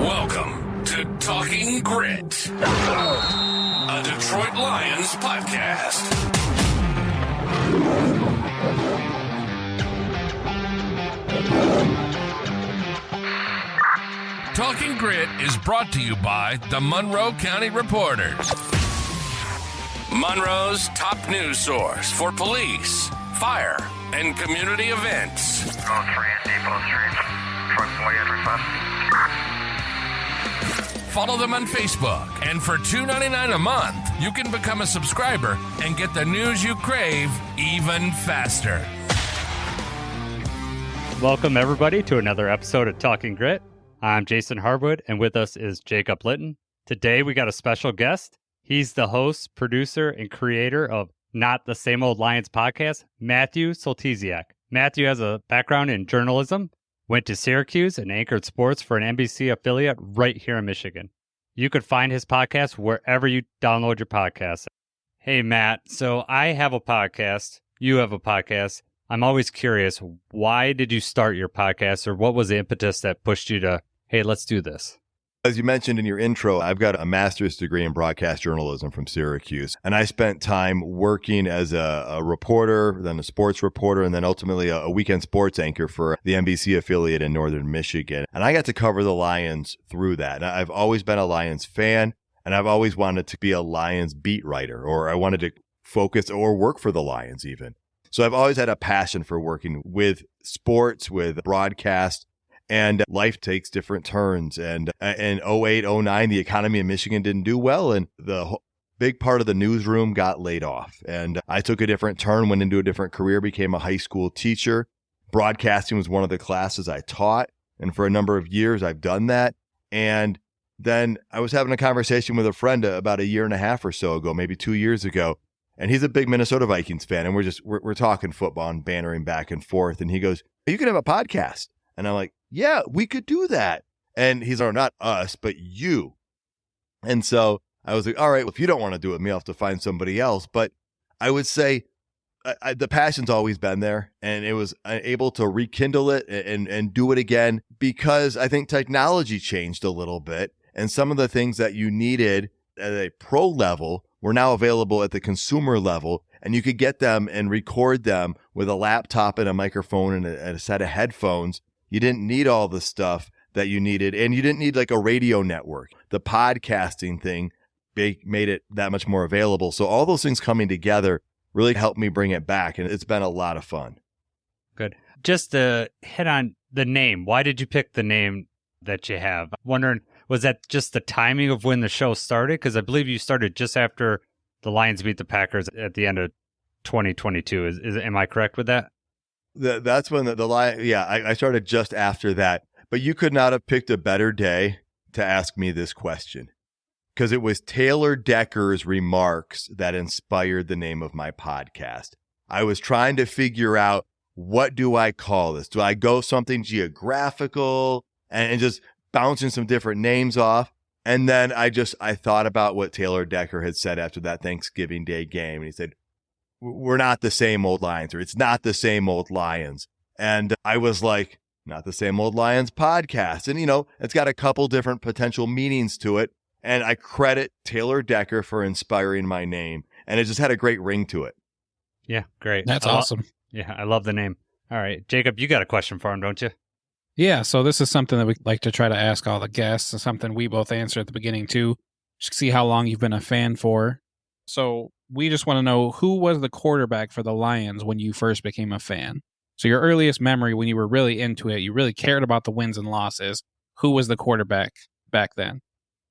Welcome to Talking Grit, a Detroit Lions podcast. Talking Grit is brought to you by the Monroe County Reporters, Monroe's top news source for police, fire, and community events. Depot Street, truck boy at Follow them on Facebook, and for $2.99 a month, you can become a subscriber and get the news you crave even faster. Welcome, everybody, to another episode of Talking Grit. I'm Jason Harwood, and with us is Jacob Litton. Today, we got a special guest. He's the host, producer, and creator of Not the Same Old Lions podcast, Matthew Soltysiak. Matthew has a background in journalism, went to Syracuse, and anchored sports for an NBC affiliate right here in Michigan. You could find his podcast wherever you download your podcasts. Hey, Matt, so I have a podcast. You have a podcast. I'm always curious, why did you start your podcast, or what was the impetus that pushed you to, hey, let's do this? As you mentioned in your intro, I've got a master's degree in broadcast journalism from Syracuse, and I spent time working as a reporter, then a sports reporter, and then ultimately a weekend sports anchor for the NBC affiliate in northern Michigan. And I got to cover the Lions through that. And I've always been a Lions fan, and I've always wanted to be a Lions beat writer, or I wanted to focus or work for the Lions even. So I've always had a passion for working with sports, with broadcast. And life takes different turns. And in 08, 09, the economy in Michigan didn't do well. And the big part of the newsroom got laid off. And I took a different turn, went into a different career, became a high school teacher. Broadcasting was one of the classes I taught. And for a number of years, I've done that. And then I was having a conversation with a friend about a year and a half or so ago, maybe 2 years ago. And he's a big Minnesota Vikings fan. And we're talking football and bantering back and forth. And he goes, you could have a podcast. And I'm like, yeah, we could do that. And he's like, not us, but you. And so I was like, all right, well, if you don't want to do it with me, I'll have to find somebody else. But I would say the passion's always been there, and it was able to rekindle it and do it again because I think technology changed a little bit. And some of the things that you needed at a pro level were now available at the consumer level. And you could get them and record them with a laptop and a microphone and a set of headphones. You didn't need all the stuff that you needed, and you didn't need like a radio network. The podcasting thing made it that much more available. So all those things coming together really helped me bring it back, and it's been a lot of fun. Good. Just to hit on the name, why did you pick the name that you have? I'm wondering, was that just the timing of when the show started? Because I believe you started just after the Lions beat the Packers at the end of 2022. Am I correct with that? That's when the Lions, yeah, I started just after that. But you could not have picked a better day to ask me this question, because it was Taylor Decker's remarks that inspired the name of my podcast. I was trying to figure out, what do I call this? Do I go something geographical and just bouncing some different names off? And then I thought about what Taylor Decker had said after that Thanksgiving Day game. And he said, we're not the same old Lions, or it's not the same old Lions. And I was like, not the same old Lions podcast. And, it's got a couple different potential meanings to it. And I credit Taylor Decker for inspiring my name. And it just had a great ring to it. Yeah, great. That's awesome. I love the name. All right, Jacob, you got a question for him, don't you? Yeah, so this is something that we like to try to ask all the guests, and something we both answer at the beginning too, just to see how long you've been a fan for. So we just want to know, who was the quarterback for the Lions when you first became a fan? So your earliest memory when you were really into it, you really cared about the wins and losses. Who was the quarterback back then?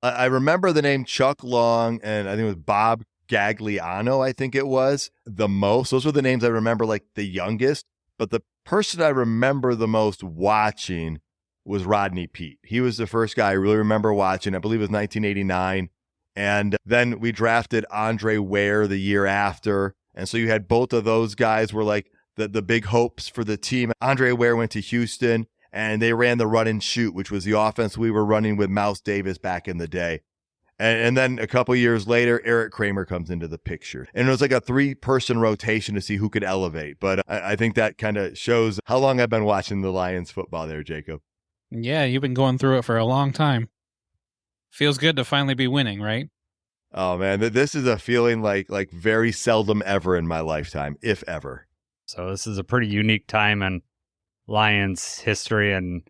I remember the name Chuck Long, and I think it was Bob Gagliano, I think it was, the most. Those were the names I remember, like the youngest. But the person I remember the most watching was Rodney Peete. He was the first guy I really remember watching. I believe it was 1989. And then we drafted Andre Ware the year after. And so you had both of those guys were like the big hopes for the team. Andre Ware went to Houston, and they ran the run and shoot, which was the offense we were running with Mouse Davis back in the day. And then a couple years later, Eric Kramer comes into the picture. And it was like a 3-person rotation to see who could elevate. But I think that kind of shows how long I've been watching the Lions football there, Jacob. Yeah, you've been going through it for a long time. Feels good to finally be winning, right? Oh man, this is a feeling like very seldom ever in my lifetime, if ever. So this is a pretty unique time in Lions history, and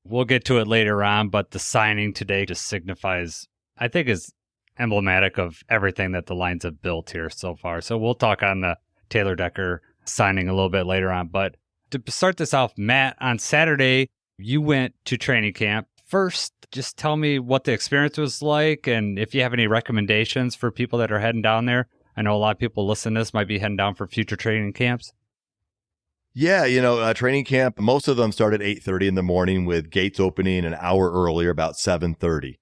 we'll get to it later on, but the signing today just signifies, I think, is emblematic of everything that the Lions have built here so far. So we'll talk on the Taylor Decker signing a little bit later on. But to start this off, Matt, on Saturday, you went to training camp. First, just tell me what the experience was like and if you have any recommendations for people that are heading down there. I know a lot of people listening to this might be heading down for future training camps. Yeah, training camp, most of them start at 8:30 in the morning with gates opening an hour earlier, about 7:30.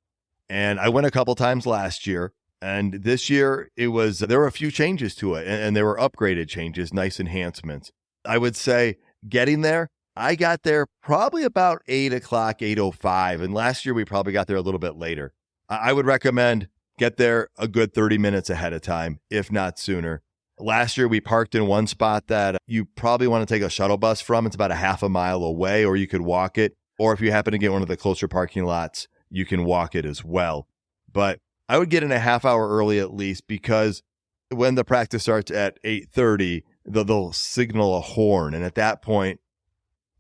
And I went a couple times last year, and this year there were a few changes to it, and there were upgraded changes, nice enhancements. I would say getting there, I got there probably about 8 o'clock, 8:05, and last year we probably got there a little bit later. I would recommend get there a good 30 minutes ahead of time, if not sooner. Last year we parked in one spot that you probably want to take a shuttle bus from. It's about a half a mile away, or you could walk it. Or if you happen to get one of the closer parking lots, you can walk it as well. But I would get in a half hour early at least, because when the practice starts at 8:30, they'll signal a horn. And at that point,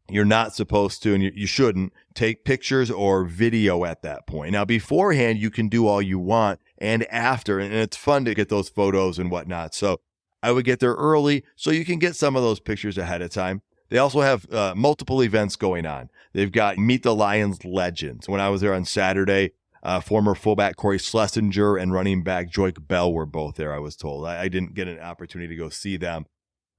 you're not supposed to, and you shouldn't, take pictures or video at that point. Now, beforehand, you can do all you want, and after, and it's fun to get those photos and whatnot. So I would get there early so you can get some of those pictures ahead of time. They also have multiple events going on. They've got Meet the Lions Legends. When I was there on Saturday, former fullback Corey Schlesinger and running back Joik Bell were both there, I was told. I didn't get an opportunity to go see them.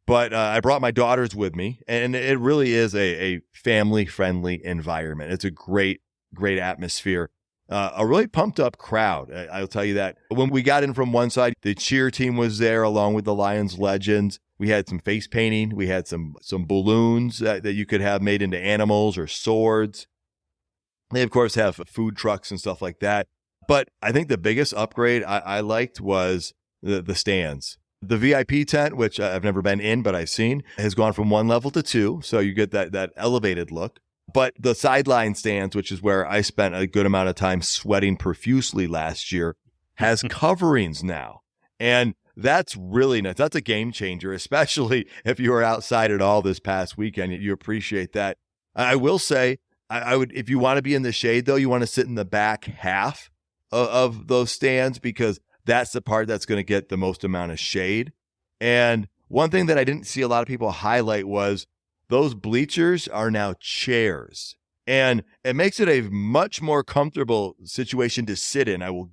But I brought my daughters with me, and it really is a family-friendly environment. It's a great, great atmosphere. A really pumped-up crowd, I'll tell you that. When we got in from one side, the cheer team was there along with the Lions Legends. We had some face painting. We had some balloons that you could have made into animals or swords. They, of course, have food trucks and stuff like that. But I think the biggest upgrade I liked was the stands. The VIP tent, which I've never been in, but I've seen, has gone from 1 level to 2. So you get that elevated look. But the sideline stands, which is where I spent a good amount of time sweating profusely last year, has coverings now. And that's really nice. That's a game changer, especially if you were outside at all this past weekend. You appreciate that. I will say, I would, if you want to be in the shade, though, you want to sit in the back half of those stands, because that's the part that's going to get the most amount of shade. And one thing that I didn't see a lot of people highlight was those bleachers are now chairs. And it makes it a much more comfortable situation to sit in. I will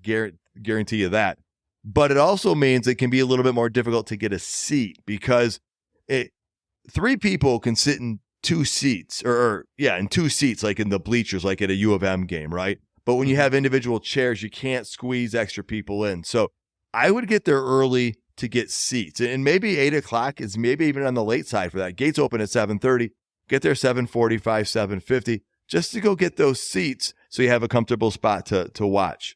guarantee you that. But it also means it can be a little bit more difficult to get a seat, because 3 people can sit in 2 seats, in 2 seats, like in the bleachers, like at a U of M game, right? But when you have individual chairs, you can't squeeze extra people in. So I would get there early to get seats. And maybe 8 o'clock is maybe even on the late side for that. Gates open at 7:30. Get there 7:45, 7:50, just to go get those seats so you have a comfortable spot to watch.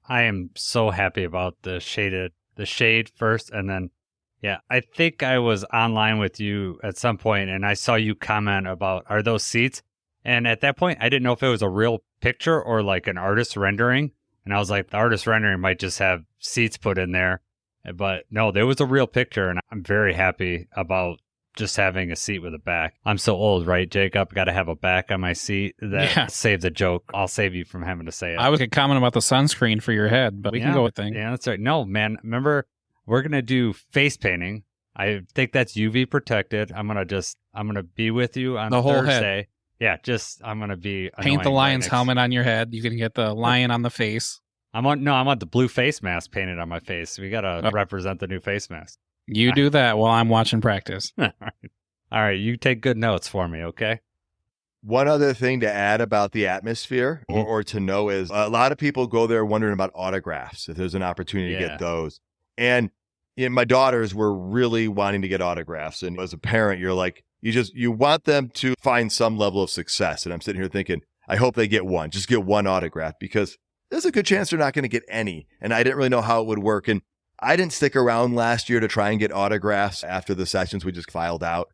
I am so happy about the shade first, and then, yeah, I think I was online with you at some point, and I saw you comment about, are those seats? And at that point, I didn't know if it was a real picture or like an artist rendering. And I was like, the artist rendering might just have seats put in there. But no, there was a real picture, and I'm very happy about just having a seat with a back. I'm so old, right, Jacob? Got to have a back on my seat. Save the joke. I'll save you from having to say it. I was going to comment about the sunscreen for your head, but we can go with things. Yeah, that's right. No, man, remember, we're going to do face painting. I think that's UV protected. I'm going to be with you on the whole Thursday. Head. Yeah, I'm going to be paint the lion's helmet on your head. You can get the lion on the face. I want the blue face mask painted on my face. We got to represent the new face mask. You do that while I'm watching practice. All right, you take good notes for me, okay? One other thing to add about the atmosphere or to know is a lot of people go there wondering about autographs, if there's an opportunity to get those. And my daughters were really wanting to get autographs. And as a parent, you're like, you want them to find some level of success. And I'm sitting here thinking, I hope they get one. Just get one autograph, because there's a good chance they're not going to get any. And I didn't really know how it would work. And I didn't stick around last year to try and get autographs after the sessions we just filed out.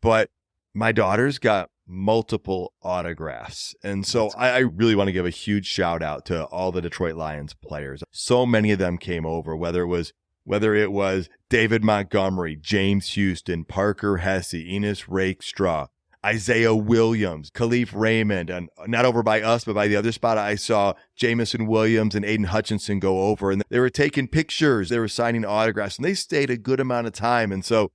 But my daughters got multiple autographs. And so I really want to give a huge shout out to all the Detroit Lions players. So many of them came over, whether it was David Montgomery, James Houston, Parker Hesse, Enos Rakestraw, Isaiah Williams, Khalif Raymond, and not over by us, but by the other spot, I saw Jameson Williams and Aiden Hutchinson go over, and they were taking pictures, they were signing autographs, and they stayed a good amount of time. And so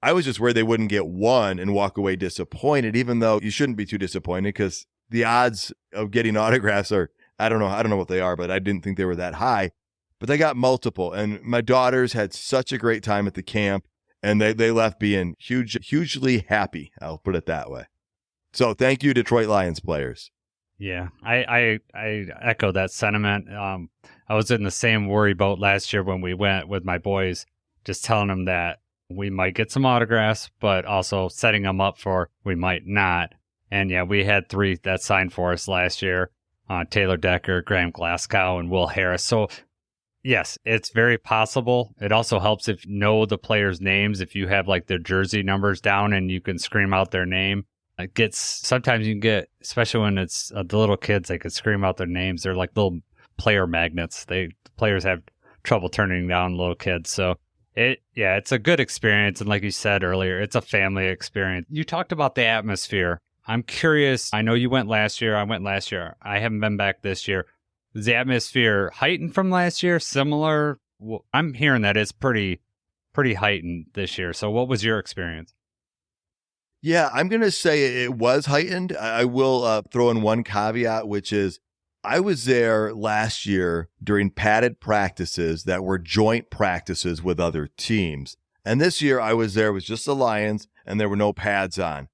I was just worried they wouldn't get one and walk away disappointed, even though you shouldn't be too disappointed because the odds of getting autographs are, I don't know what they are, but I didn't think they were that high. But they got multiple, and my daughters had such a great time at the camp, and they left being hugely happy. I'll put it that way. So thank you, Detroit Lions players. Yeah, I echo that sentiment. I was in the same worry boat last year when we went with my boys, just telling them that we might get some autographs, but also setting them up for we might not. And yeah, we had 3 that signed for us last year, Taylor Decker, Graham Glasgow, and Will Harris. So yes, it's very possible. It also helps if you know the players' names, if you have like their jersey numbers down and you can scream out their name. Sometimes you can get, especially when it's the little kids, they could scream out their names. They're like little player magnets. The players have trouble turning down little kids. So it's a good experience. And like you said earlier, it's a family experience. You talked about the atmosphere. I'm curious. I know you went last year. I went last year. I haven't been back this year. Is the atmosphere heightened from last year? Similar? Well, I'm hearing that it's pretty heightened this year. So what was your experience? Yeah, I'm going to say it was heightened. I will throw in one caveat, which is I was there last year during padded practices that were joint practices with other teams. And this year I was there with just the Lions and there were no pads on.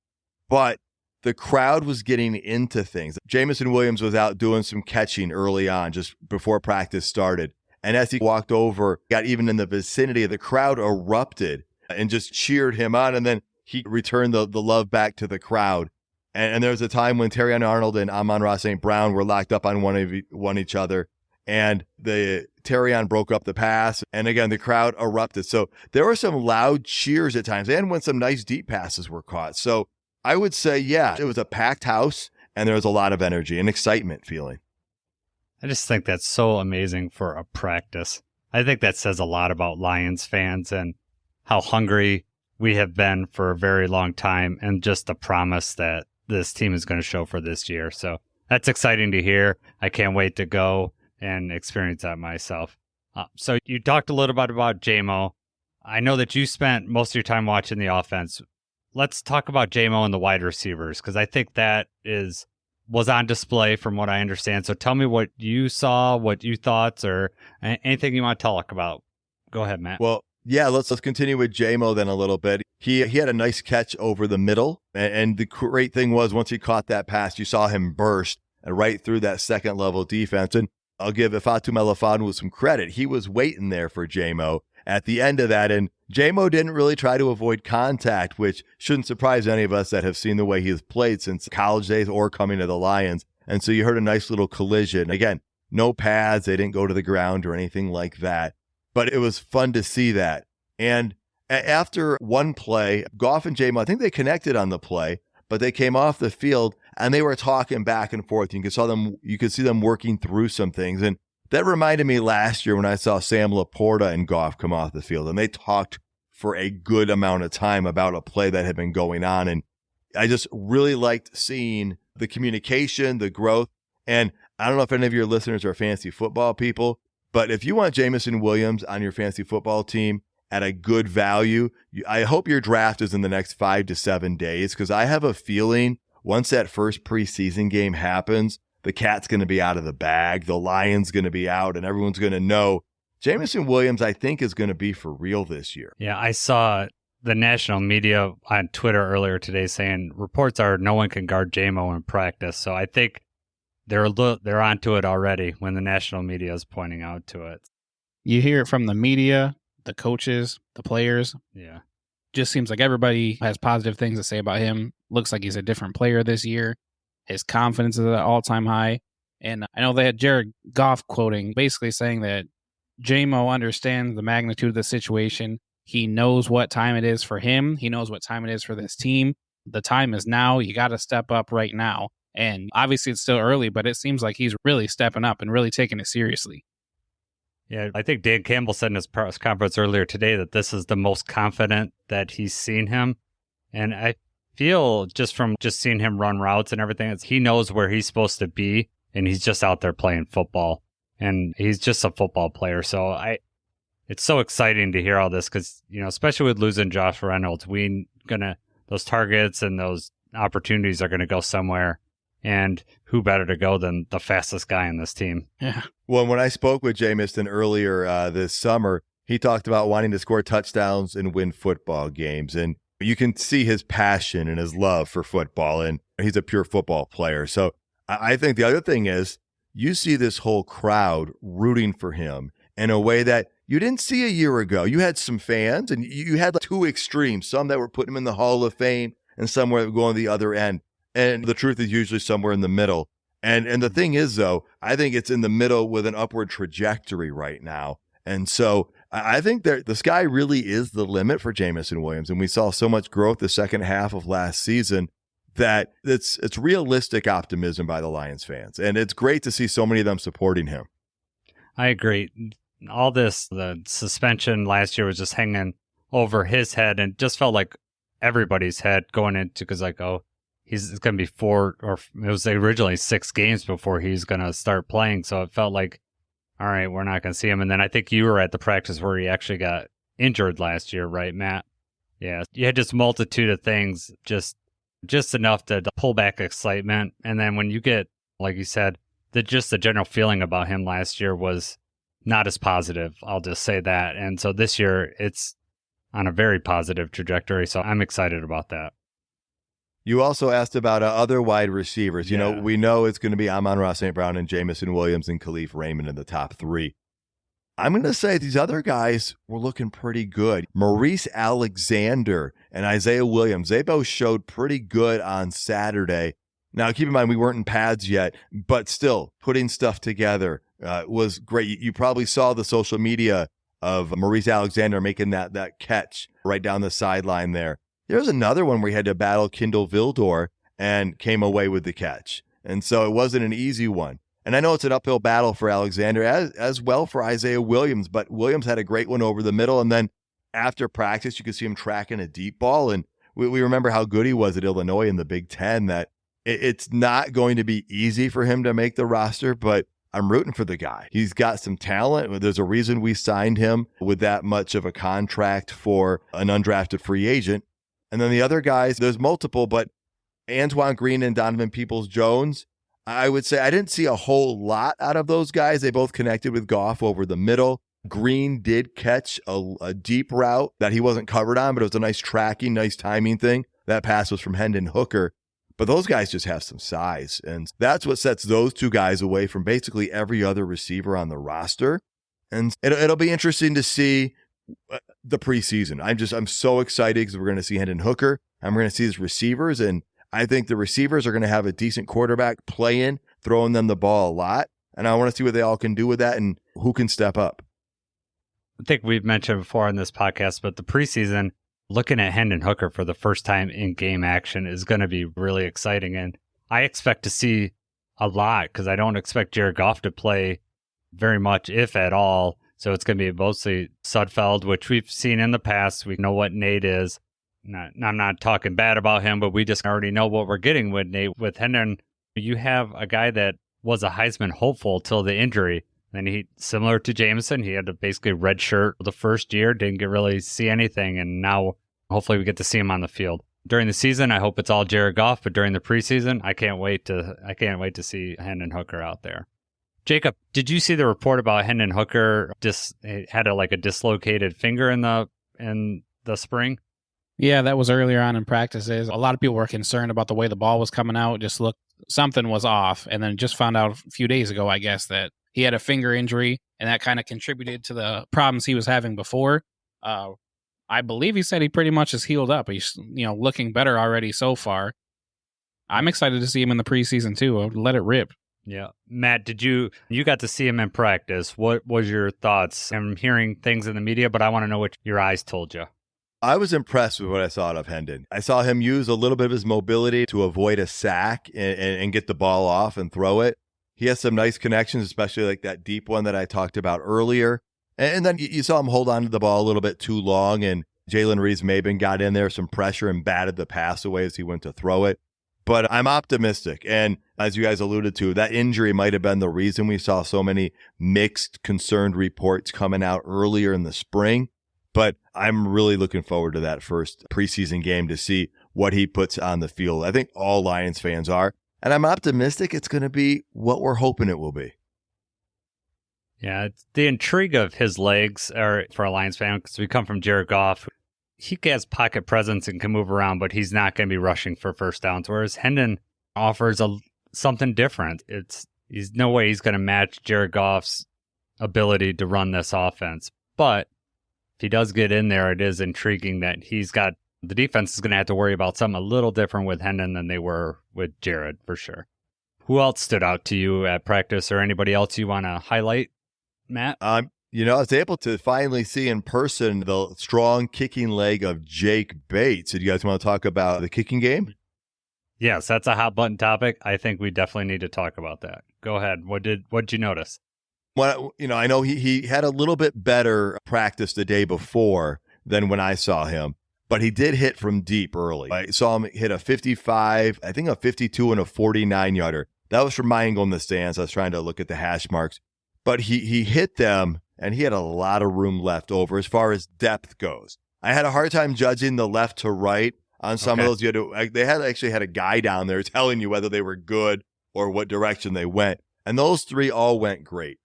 But the crowd was getting into things. Jameson Williams was out doing some catching early on, just before practice started. And as he walked over, got even in the vicinity, the crowd erupted and just cheered him on. And then he returned the love back to the crowd. And there was a time when Terrion Arnold and Amon-Ra St. Brown were locked up on one each other. And the Terrion broke up the pass. And again, the crowd erupted. So there were some loud cheers at times and when some nice deep passes were caught. So I would say, yeah, it was a packed house and there was a lot of energy and excitement feeling. I just think that's so amazing for a practice. I think that says a lot about Lions fans and how hungry we have been for a very long time and just the promise that this team is going to show for this year. So that's exciting to hear. I can't wait to go and experience that myself. So you talked a little bit about JMO. I know that you spent most of your time watching the offense. Let's talk about JMO and the wide receivers, because I think that was on display from what I understand. So tell me what you saw, what you thought, or anything you want to talk about. Go ahead, Matt. Well, yeah, let's continue with JMO then a little bit. He had a nice catch over the middle, and the great thing was once he caught that pass, you saw him burst right through that second level defense. And I'll give Ifeatu Melifonwu some credit. He was waiting there for JMO at the end of that, and JMO didn't really try to avoid contact, which shouldn't surprise any of us that have seen the way he has played since college days or coming to the Lions. And so you heard a nice little collision. Again, no pads. They didn't go to the ground or anything like that. But it was fun to see that. And after one play, Goff and JMO, I think they connected on the play, but they came off the field and they were talking back and forth. You could see them working through some things. And that reminded me last year when I saw Sam Laporta and Goff come off the field, and they talked for a good amount of time about a play that had been going on. And I just really liked seeing the communication, the growth. And I don't know if any of your listeners are fantasy football people, but if you want Jameson Williams on your fantasy football team at a good value, I hope your draft is in the next 5 to 7 days, because I have a feeling once that first preseason game happens, the cat's going to be out of the bag, the lion's going to be out, and everyone's going to know Jameson Williams, I think, is going to be for real this year. Yeah, I saw the national media on Twitter earlier today saying reports are no one can guard JMO in practice. So I think they're onto it already when the national media is pointing out to it. You hear it from the media, the coaches, the players. Yeah. Just seems like everybody has positive things to say about him. Looks like he's a different player this year. His confidence is at an all-time high. And I know they had Jared Goff quoting, basically saying that JMO understands the magnitude of the situation. He knows what time it is for him. He knows what time it is for this team. the time is now. You got to step up right now. And obviously it's still early, but it seems like he's really stepping up and really taking it seriously. Yeah, I think Dan Campbell said in his press conference earlier today that this is the most confident that he's seen him. And I feel just from seeing him run routes and everything, he knows where he's supposed to be, and he's just out there playing football. And he's just a football player. So it's so exciting to hear all this because, especially with losing Josh Reynolds, those targets and those opportunities are going to go somewhere. And who better to go than the fastest guy in this team? Yeah. Well, when I spoke with Jameson earlier this summer, he talked about wanting to score touchdowns and win football games. And you can see his passion and his love for football, and he's a pure football player. So I think the other thing is you see this whole crowd rooting for him in a way that you didn't see a year ago. You had some fans, and you had two extremes, some that were putting him in the Hall of Fame and some were going the other end. And the truth is usually somewhere in the middle. And the thing is, though, I think it's in the middle with an upward trajectory right now. And so I think the sky really is the limit for Jameson Williams. And we saw so much growth the second half of last season that it's realistic optimism by the Lions fans. And it's great to see so many of them supporting him. I agree. The suspension last year was just hanging over his head and just felt like everybody's head going into, because it's going to be 4, or it was originally 6 games before he's going to start playing. So it felt like, all right, we're not going to see him. And then I think you were at the practice where he actually got injured last year, right, Matt? Yeah. You had just multitude of things, just enough to pull back excitement. And then when you get, like you said, the general feeling about him last year was not as positive. I'll just say that. And so this year it's on a very positive trajectory. So I'm excited about that. You also asked about other wide receivers. We know it's going to be Amon-Ra St. Brown and Jameson Williams and Khalif Raymond in the top 3. I'm going to say these other guys were looking pretty good. Maurice Alexander and Isaiah Williams, they both showed pretty good on Saturday. Now, keep in mind, we weren't in pads yet, but still, putting stuff together was great. You probably saw the social media of Maurice Alexander making that catch right down the sideline there. There's another one where he had to battle Kindle Vildor and came away with the catch. And so it wasn't an easy one. And I know it's an uphill battle for Alexander as well for Isaiah Williams, but Williams had a great one over the middle. And then after practice, you could see him tracking a deep ball. And we remember how good he was at Illinois in the Big Ten, that it's not going to be easy for him to make the roster, but I'm rooting for the guy. He's got some talent. There's a reason we signed him with that much of a contract for an undrafted free agent. And then the other guys, there's multiple, but Antoine Green and Donovan Peoples-Jones, I would say I didn't see a whole lot out of those guys. They both connected with Goff over the middle. Green did catch a deep route that he wasn't covered on, but it was a nice tracking, nice timing thing. That pass was from Hendon Hooker. But those guys just have some size, and that's what sets those two guys away from basically every other receiver on the roster. And it'll be interesting to see the preseason. I'm so excited because we're going to see Hendon Hooker and we're going to see his receivers. And I think the receivers are going to have a decent quarterback playing, throwing them the ball a lot. And I want to see what they all can do with that and who can step up. I think we've mentioned before on this podcast, but the preseason, looking at Hendon Hooker for the first time in game action is going to be really exciting. And I expect to see a lot because I don't expect Jared Goff to play very much, if at all. So it's going to be mostly Sudfeld, which we've seen in the past. We know what Nate is. I'm not talking bad about him, but we just already know what we're getting with Nate. With Hendon, you have a guy that was a Heisman hopeful till the injury. And he, similar to Jameson, he had to basically redshirt the first year, didn't really see anything. And now hopefully we get to see him on the field. During the season, I hope it's all Jared Goff, but during the preseason, I can't wait to see Hendon Hooker out there. Jacob, did you see the report about Hendon Hooker had a dislocated finger in the spring? Yeah, that was earlier on in practices. A lot of people were concerned about the way the ball was coming out. Just looked, something was off. And then just found out a few days ago, I guess, that he had a finger injury and that kind of contributed to the problems he was having before. I believe he said he pretty much is healed up. He's, looking better already so far. I'm excited to see him in the preseason too. Let it rip. Yeah. Matt, you got to see him in practice. What was your thoughts? I'm hearing things in the media, but I want to know what your eyes told you. I was impressed with what I saw out of Hendon. I saw him use a little bit of his mobility to avoid a sack and get the ball off and throw it. He has some nice connections, especially like that deep one that I talked about earlier. And then you saw him hold on to the ball a little bit too long, and Jalen Reeves-Maben got in there, some pressure, and batted the pass away as he went to throw it. But I'm optimistic. And as you guys alluded to, that injury might have been the reason we saw so many mixed, concerned reports coming out earlier in the spring. But I'm really looking forward to that first preseason game to see what he puts on the field. I think all Lions fans are. And I'm optimistic it's going to be what we're hoping it will be. Yeah, it's the intrigue of his legs are for a Lions fan, because we come from Jared Goff. He has pocket presence and can move around, but he's not going to be rushing for first downs. Whereas Hendon offers something different. He's no way he's going to match Jared Goff's ability to run this offense. But if he does get in there, it is intriguing that the defense is going to have to worry about something a little different with Hendon than they were with Jared, for sure. Who else stood out to you at practice, or anybody else you want to highlight, Matt? I was able to finally see in person the strong kicking leg of Jake Bates. Did you guys want to talk about the kicking game? Yes, that's a hot button topic. I think we definitely need to talk about that. Go ahead. What did you notice? Well, I know he had a little bit better practice the day before than when I saw him, but he did hit from deep early. I saw him hit a 55, I think a 52 and a 49-yarder. That was from my angle in the stands. I was trying to look at the hash marks, but he hit them, and he had a lot of room left over as far as depth goes. I had a hard time judging the left to right on some of those. They actually had a guy down there telling you whether they were good or what direction they went, and those three all went great.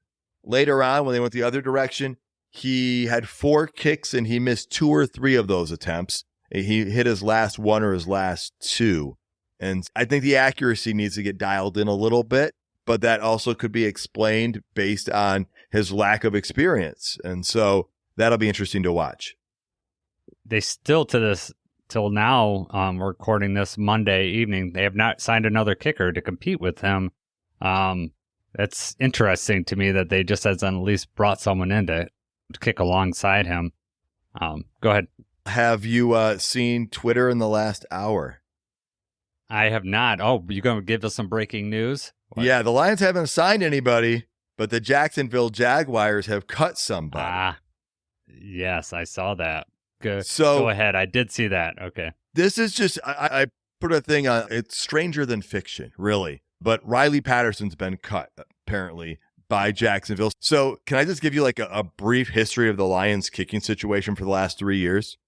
Later on, when they went the other direction, he had 4 kicks, and he missed 2 or 3 of those attempts. He hit his last 1 or his last 2. And I think the accuracy needs to get dialed in a little bit, but that also could be explained based on his lack of experience. And so that'll be interesting to watch. They still, till now, we're recording this Monday evening, they have not signed another kicker to compete with him. It's interesting to me that they just at least brought someone in to kick alongside him. Go ahead. Have you seen Twitter in the last hour? I have not. Oh, you going to give us some breaking news? What? Yeah, the Lions haven't signed anybody, but the Jacksonville Jaguars have cut somebody. Yes, I saw that. Good. So, go ahead. I did see that. Okay. This is just, I put a thing on, it's stranger than fiction, really. But Riley Patterson's been cut, apparently, by Jacksonville. So can I just give you like a brief history of the Lions kicking situation for the last 3 years?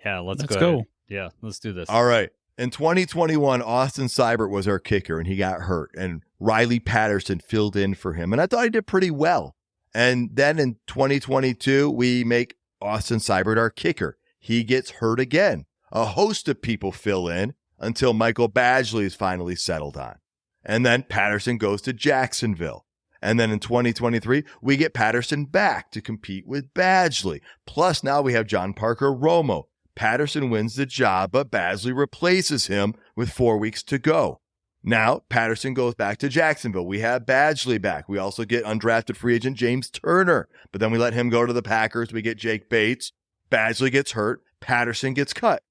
Yeah, let's go. Yeah, let's do this. All right. In 2021, Austin Seibert was our kicker, and he got hurt. And Riley Patterson filled in for him. And I thought he did pretty well. And then in 2022, we make Austin Seibert our kicker. He gets hurt again. A host of people fill in until Michael Badgley is finally settled on. And then Patterson goes to Jacksonville. And then in 2023, we get Patterson back to compete with Badgley. Plus, now we have John Parker Romo. Patterson wins the job, but Badgley replaces him with 4 weeks to go. Now, Patterson goes back to Jacksonville. We have Badgley back. We also get undrafted free agent James Turner, but then we let him go to the Packers. We get Jake Bates. Badgley gets hurt. Patterson gets cut.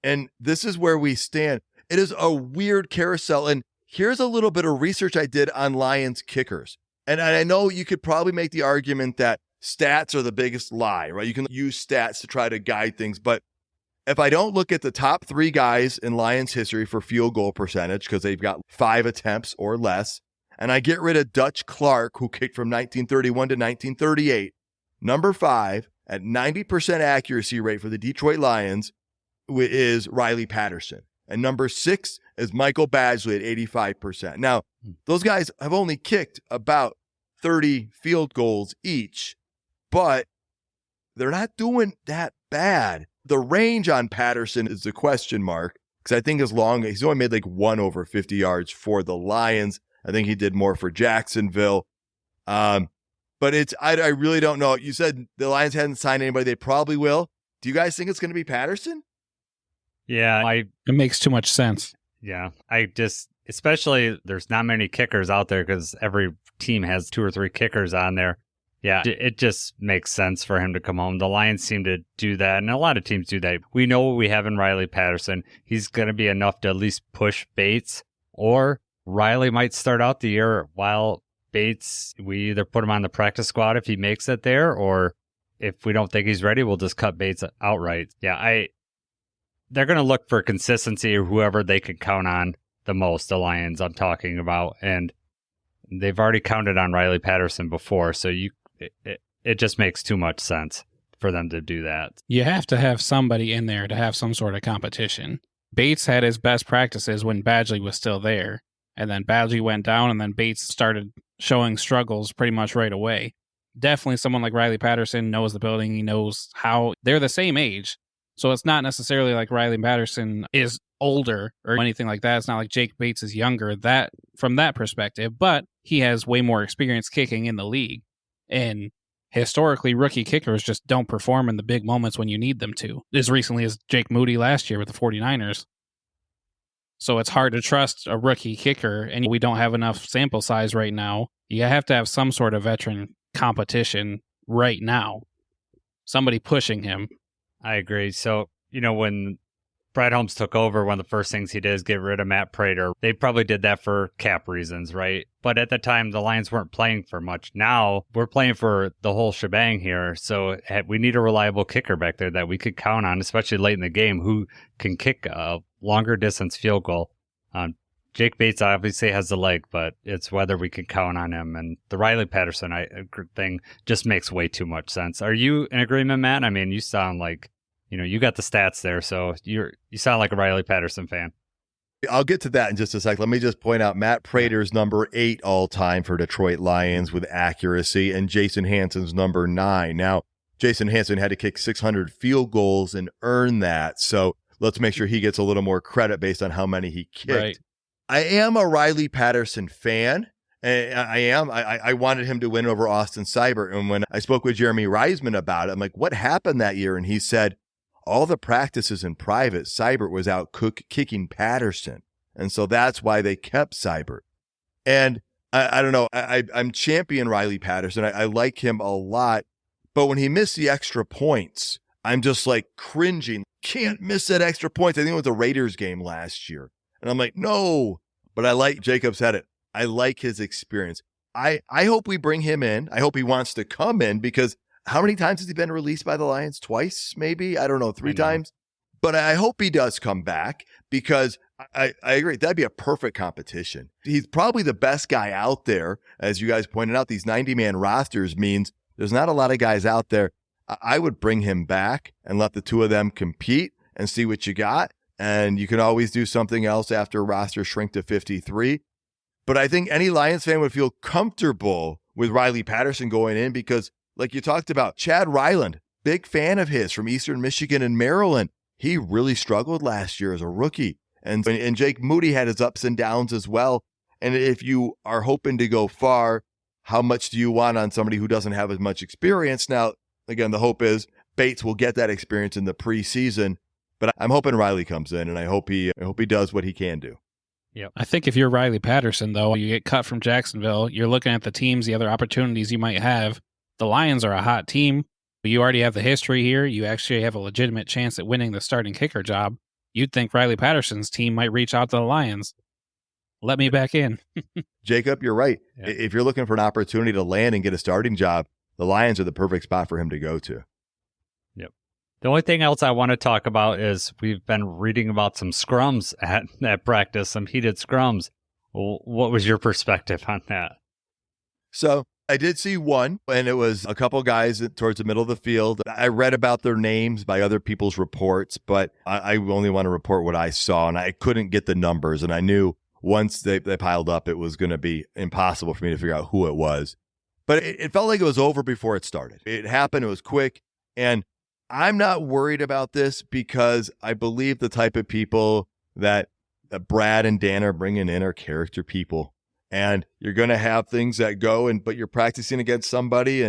And this is where we stand. It is a weird carousel. And here's a little bit of research I did on Lions kickers. And I know you could probably make the argument that stats are the biggest lie, right? You can use stats to try to guide things. But if I don't look at the top 3 guys in Lions history for field goal percentage, because they've got 5 attempts or less, and I get rid of Dutch Clark, who kicked from 1931 to 1938, number 5 at 90% accuracy rate for the Detroit Lions is Riley Patterson. And number 6 is Michael Badgley at 85%. Now, those guys have only kicked about 30 field goals each, but they're not doing that bad. The range on Patterson is the question mark, because I think he's only made like 1 over 50 yards for the Lions. I think he did more for Jacksonville. But I really don't know. You said the Lions hadn't signed anybody. They probably will. Do you guys think it's going to be Patterson? Yeah, It makes too much sense. Yeah, especially there's not many kickers out there because every team has 2 or 3 kickers on there. Yeah, it just makes sense for him to come home. The Lions seem to do that, and a lot of teams do that. We know what we have in Riley Patterson. He's going to be enough to at least push Bates, or Riley might start out the year while Bates, we either put him on the practice squad if he makes it there, or if we don't think he's ready, we'll just cut Bates outright. Yeah, they're going to look for consistency or whoever they can count on the most, the Lions I'm talking about, and they've already counted on Riley Patterson before, so it just makes too much sense for them to do that. You have to have somebody in there to have some sort of competition. Bates had his best practices when Badgley was still there, and then Badgley went down, and then Bates started showing struggles pretty much right away. Definitely someone like Riley Patterson knows the building. He knows how they're the same age. So it's not necessarily like Riley Patterson is older or anything like that. It's not like Jake Bates is younger from that perspective, but he has way more experience kicking in the league. And historically, rookie kickers just don't perform in the big moments when you need them to, as recently as Jake Moody last year with the 49ers. So it's hard to trust a rookie kicker, and we don't have enough sample size right now. You have to have some sort of veteran competition right now. Somebody pushing him. I agree. So, when Brad Holmes took over, one of the first things he did is get rid of Matt Prater. They probably did that for cap reasons, right? But at the time, the Lions weren't playing for much. Now, we're playing for the whole shebang here. So we need a reliable kicker back there that we could count on, especially late in the game, who can kick a longer distance field goal. Jake Bates obviously has the leg, but it's whether we can count on him. And the Riley Patterson thing just makes way too much sense. Are you in agreement, Matt? I mean, you sound like, you got the stats there, so you sound like a Riley Patterson fan. I'll get to that in just a sec. Let me just point out Matt Prater's number 8 all time for Detroit Lions with accuracy, and Jason Hansen's number 9. Now, Jason Hansen had to kick 600 field goals and earn that, so let's make sure he gets a little more credit based on how many he kicked. Right. I am a Riley Patterson fan. I wanted him to win over Austin Seibert. And when I spoke with Jeremy Reisman about it, I'm like, what happened that year? And he said, all the practices in private, Seibert was out kicking Patterson. And so that's why they kept Seibert. And I don't know, I'm champion Riley Patterson. I like him a lot. But when he missed the extra points, I'm just like cringing. Can't miss that extra points. I think it was the Raiders game last year. And I'm like, no. But I like, Jacob said it, I like his experience. I hope we bring him in. I hope he wants to come in, because how many times has he been released by the Lions? Twice, maybe? I don't know, 3 times. But I hope he does come back, because I agree. That'd be a perfect competition. He's probably the best guy out there. As you guys pointed out, these 90-man rosters means there's not a lot of guys out there. I would bring him back and let the two of them compete and see what you got. And you can always do something else after roster shrink to 53. But I think any Lions fan would feel comfortable with Riley Patterson going in, because like you talked about, Chad Ryland, big fan of his from Eastern Michigan and Maryland. He really struggled last year as a rookie. And Jake Moody had his ups and downs as well. And if you are hoping to go far, how much do you want on somebody who doesn't have as much experience? Now, again, the hope is Bates will get that experience in the preseason. But I'm hoping Riley comes in, and I hope he does what he can do. Yep. I think if you're Riley Patterson, though, you get cut from Jacksonville, you're looking at the teams, the other opportunities you might have. The Lions are a hot team. But you already have the history here. You actually have a legitimate chance at winning the starting kicker job. You'd think Riley Patterson's team might reach out to the Lions. Let me back in. Jacob, you're right. Yeah. If you're looking for an opportunity to land and get a starting job, the Lions are the perfect spot for him to go to. Yep. The only thing else I want to talk about is we've been reading about some scrums at practice, some heated scrums. Well, what was your perspective on that? So I did see one, and it was a couple guys towards the middle of the field. I read about their names by other people's reports, but I only want to report what I saw, and I couldn't get the numbers. And I knew once they piled up, it was going to be impossible for me to figure out who it was. But it felt like it was over before it started. It happened. It was quick. And I'm not worried about this, because I believe the type of people that Brad and Dan are bringing in are character people. And you're going to have things that go, but you're practicing against somebody.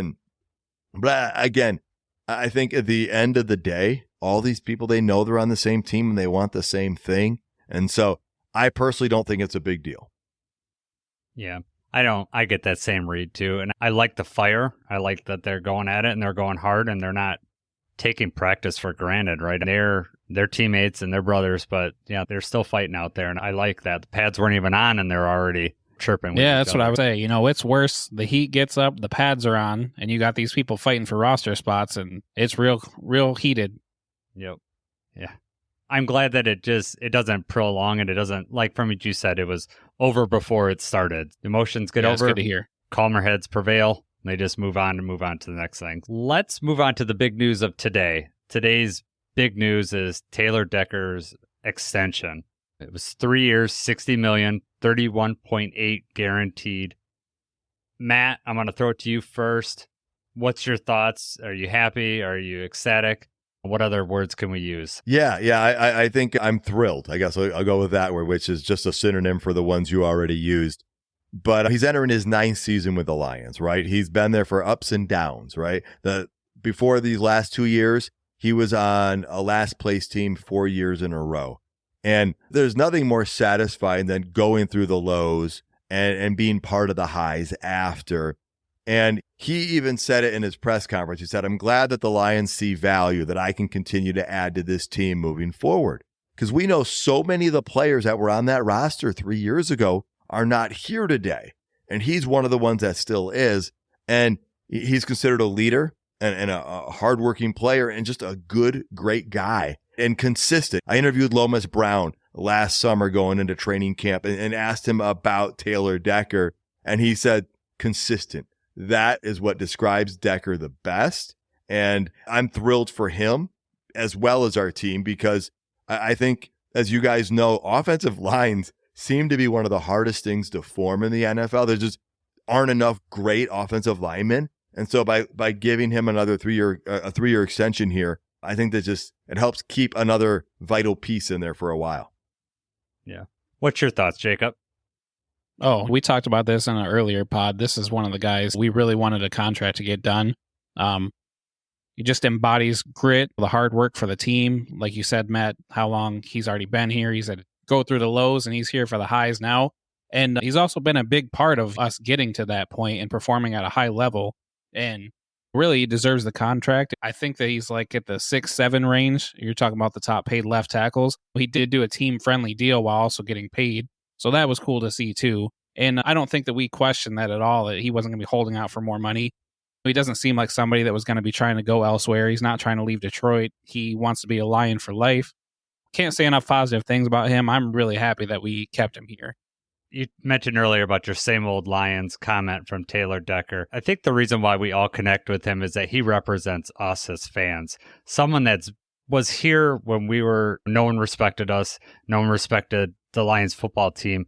But again, I think at the end of the day, all these people, they know they're on the same team and they want the same thing. And so I personally don't think it's a big deal. Yeah. I get that same read too. And I like the fire. I like that they're going at it and they're going hard and they're not taking practice for granted, right? They're teammates and they're brothers, but yeah, they're still fighting out there. And I like that. The pads weren't even on and they're already chirping with Yeah, each that's what other. I would say. You know, it's worse. The heat gets up, the pads are on, and you got these people fighting for roster spots, and it's real heated. Yep. Yeah. I'm glad that it doesn't prolong and it doesn't, like from what you said, it was over before it started. Emotions get Yeah, it's over, good to hear. calmer heads prevail. And they just move on to the next thing. Let's move on to the big news of today. Today's big news is Taylor Decker's extension. It was 3 years, $60 million, 31.8 guaranteed. Matt, I'm going to throw it to you first. What's your thoughts? Are you happy? Are you ecstatic? What other words can we use? Yeah, I think I'm thrilled. I guess I'll go with that word, which is just a synonym for the ones you already used. But he's entering his 9th season with the Lions, right? He's been there for ups and downs, right? Before these last 2 years, he was on a last place team 4 years in a row. And there's nothing more satisfying than going through the lows and being part of the highs after. And he even said it in his press conference. He said, I'm glad that the Lions see value that I can continue to add to this team moving forward. Because we know so many of the players that were on that roster 3 years ago are not here today. And he's one of the ones that still is. And he's considered a leader and a hardworking player and just a good, great guy and consistent. I interviewed Lomas Brown last summer going into training camp and asked him about Taylor Decker. And he said, consistent. That is what describes Decker the best. And I'm thrilled for him as well as our team because I think, as you guys know, offensive lines seem to be one of the hardest things to form in the NFL. There just aren't enough great offensive linemen. And so by giving him another 3-year extension here, I think that it helps keep another vital piece in there for a while. Yeah. What's your thoughts, Jacob? Oh, we talked about this in an earlier pod. This is one of the guys we really wanted a contract to get done. He just embodies grit, the hard work for the team. Like you said, Matt, how long he's already been here. He's had to go through the lows and he's here for the highs now. And he's also been a big part of us getting to that point and performing at a high level. And really, he deserves the contract. I think that he's like at the 6-7 range. You're talking about the top paid left tackles. He did do a team-friendly deal while also getting paid. So that was cool to see, too. And I don't think that we questioned that at all, that he wasn't going to be holding out for more money. He doesn't seem like somebody that was going to be trying to go elsewhere. He's not trying to leave Detroit. He wants to be a Lion for life. Can't say enough positive things about him. I'm really happy that we kept him here. You mentioned earlier about your same old Lions comment from Taylor Decker. I think the reason why we all connect with him is that he represents us as fans. Someone that was here when no one respected us, no one respected the Lions football team.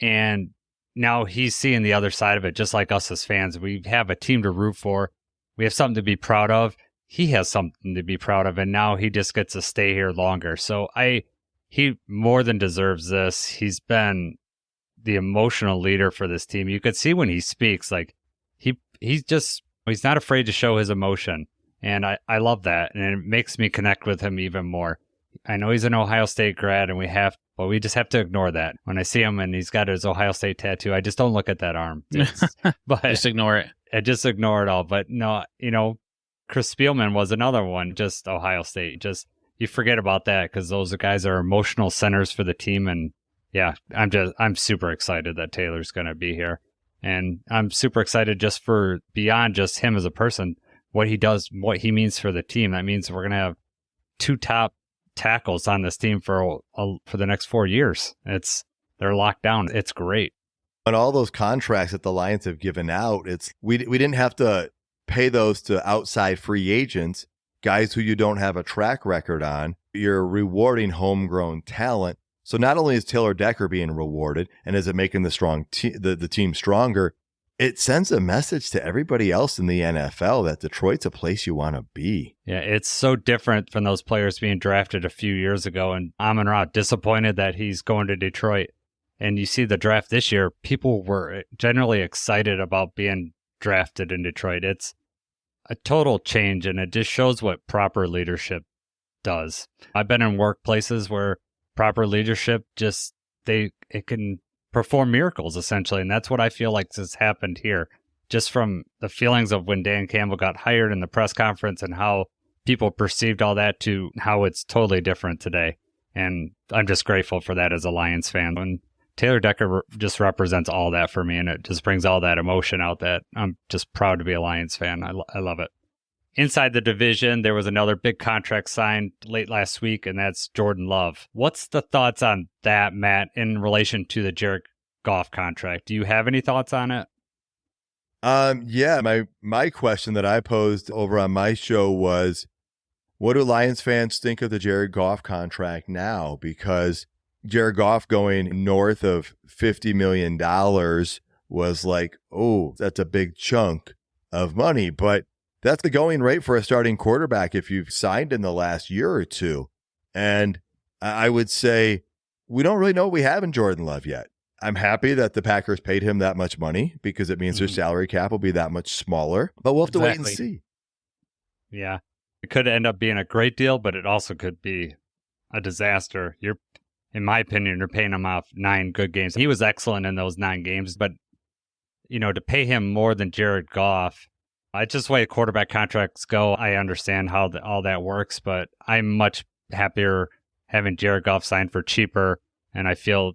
And now he's seeing the other side of it, just like us as fans. We have a team to root for. We have something to be proud of. He has something to be proud of, and now he just gets to stay here longer. So he more than deserves this. He's been the emotional leader for this team. You could see when he speaks, like he's not afraid to show his emotion. And I love that. And it makes me connect with him even more. I know he's an Ohio State grad and we just have to ignore that. When I see him and he's got his Ohio State tattoo, I just don't look at that arm. But Just ignore it. I just ignore it all. But no, Chris Spielman was another one, just Ohio State. Just, you forget about that because those guys are emotional centers for the team. And yeah, I'm super excited that Taylor's going to be here. And I'm super excited just for beyond just him as a person, what he does, what he means for the team. That means we're going to have 2 top tackles on this team for the next 4 years. They're locked down. It's great. And all those contracts that the Lions have given out, we didn't have to pay those to outside free agents, guys who you don't have a track record on. You're rewarding homegrown talent. So not only is Taylor Decker being rewarded, and is it making the team stronger, it sends a message to everybody else in the NFL that Detroit's a place you want to be. Yeah, it's so different from those players being drafted a few years ago. And Amon-Ra, disappointed that he's going to Detroit. And you see the draft this year, people were generally excited about being drafted in Detroit. It's a total change, and it just shows what proper leadership does. I've been in workplaces where proper leadership it can perform miracles, essentially. And that's what I feel like has happened here. Just from the feelings of when Dan Campbell got hired in the press conference and how people perceived all that to how it's totally different today. And I'm just grateful for that as a Lions fan. And Taylor Decker just represents all that for me, and it just brings all that emotion out that I'm just proud to be a Lions fan. I love it. Inside the division, there was another big contract signed late last week, and that's Jordan Love. What's the thoughts on that, Matt, in relation to the Jared Goff contract? Do you have any thoughts on it? Yeah, my question that I posed over on my show was, what do Lions fans think of the Jared Goff contract now? Because Jared Goff going north of $50 million was like, oh, that's a big chunk of money. But that's the going rate for a starting quarterback if you've signed in the last year or two. And I would say we don't really know what we have in Jordan Love yet. I'm happy that the Packers paid him that much money because it means their salary cap will be that much smaller. But we'll have to wait and see. Yeah. It could end up being a great deal, but it also could be a disaster. In my opinion, you're paying him off 9 good games. He was excellent in those 9 games, but to pay him more than Jared Goff, it's just the way quarterback contracts go. I understand how all that works, but I'm much happier having Jared Goff signed for cheaper. And I feel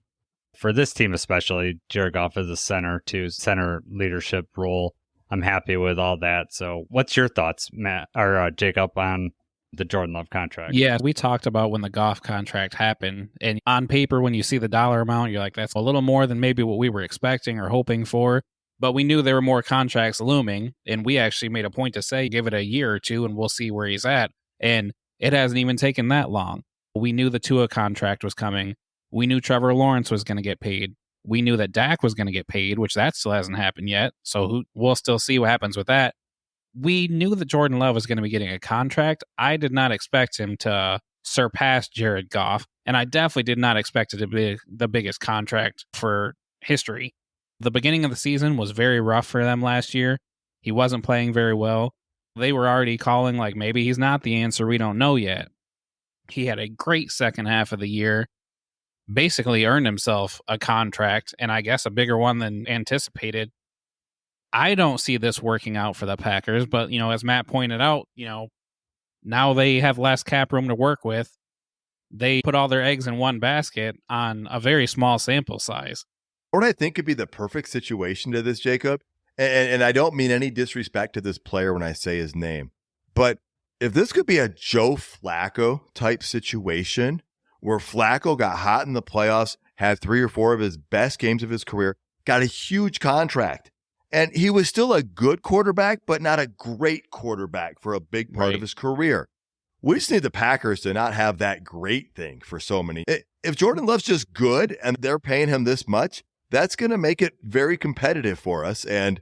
for this team especially, Jared Goff is a center leadership role. I'm happy with all that. So what's your thoughts, Matt or Jacob, on the Jordan Love contract? Yeah, we talked about when the Goff contract happened, and on paper, when you see the dollar amount, you're like, that's a little more than maybe what we were expecting or hoping for. But we knew there were more contracts looming, and we actually made a point to say, give it a year or two, and we'll see where he's at. And it hasn't even taken that long. We knew the Tua contract was coming. We knew Trevor Lawrence was going to get paid. We knew that Dak was going to get paid, which that still hasn't happened yet. So we'll still see what happens with that. We knew that Jordan Love was going to be getting a contract. I did not expect him to surpass Jared Goff, and I definitely did not expect it to be the biggest contract for history. The beginning of the season was very rough for them last year. He wasn't playing very well. They were already calling like maybe he's not the answer. We don't know yet. He had a great second half of the year. Basically earned himself a contract, and I guess a bigger one than anticipated. I don't see this working out for the Packers, but, as Matt pointed out, now they have less cap room to work with. They put all their eggs in one basket on a very small sample size. What I think could be the perfect situation to this, Jacob, and I don't mean any disrespect to this player when I say his name, but if this could be a Joe Flacco type situation, where Flacco got hot in the playoffs, had 3 or 4 of his best games of his career, got a huge contract. And he was still a good quarterback, but not a great quarterback for a big part of his career. We just need the Packers to not have that great thing for so many. If Jordan Love's just good and they're paying him this much, that's going to make it very competitive for us. And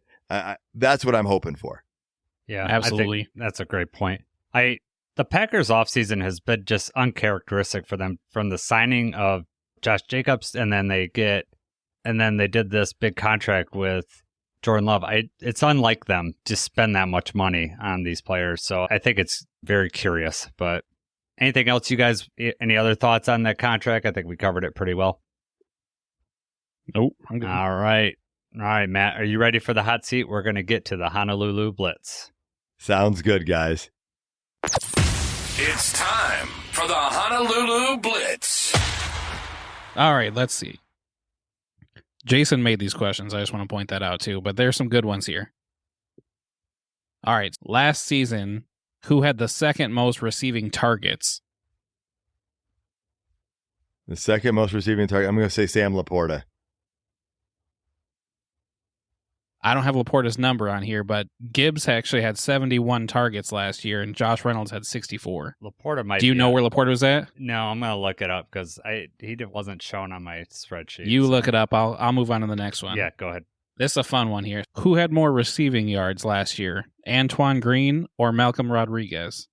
that's what I'm hoping for. Yeah, absolutely. I think that's a great point. The Packers offseason has been just uncharacteristic for them, from the signing of Josh Jacobs, and then they did this big contract with Jordan Love. It's unlike them to spend that much money on these players. So I think it's very curious. But anything else, you guys, any other thoughts on that contract? I think we covered it pretty well. Nope. I'm good. All right, Matt, are you ready for the hot seat? We're going to get to the Honolulu Blitz. Sounds good, guys. It's time for the Honolulu Blitz. All right, let's see. Jason made these questions. I just want to point that out too, but there's some good ones here. All right, last season, who had the second most receiving targets? The second most receiving target, I'm going to say Sam Laporta. I don't have Laporta's number on here, but Gibbs actually had 71 targets last year, and Josh Reynolds had 64. Laporta might. Do you know where Laporta was at? No, I'm gonna look it up because he wasn't shown on my spreadsheet. You look it up. I'll move on to the next one. Yeah, go ahead. This is a fun one here. Who had more receiving yards last year, Antoine Green or Malcolm Rodriguez?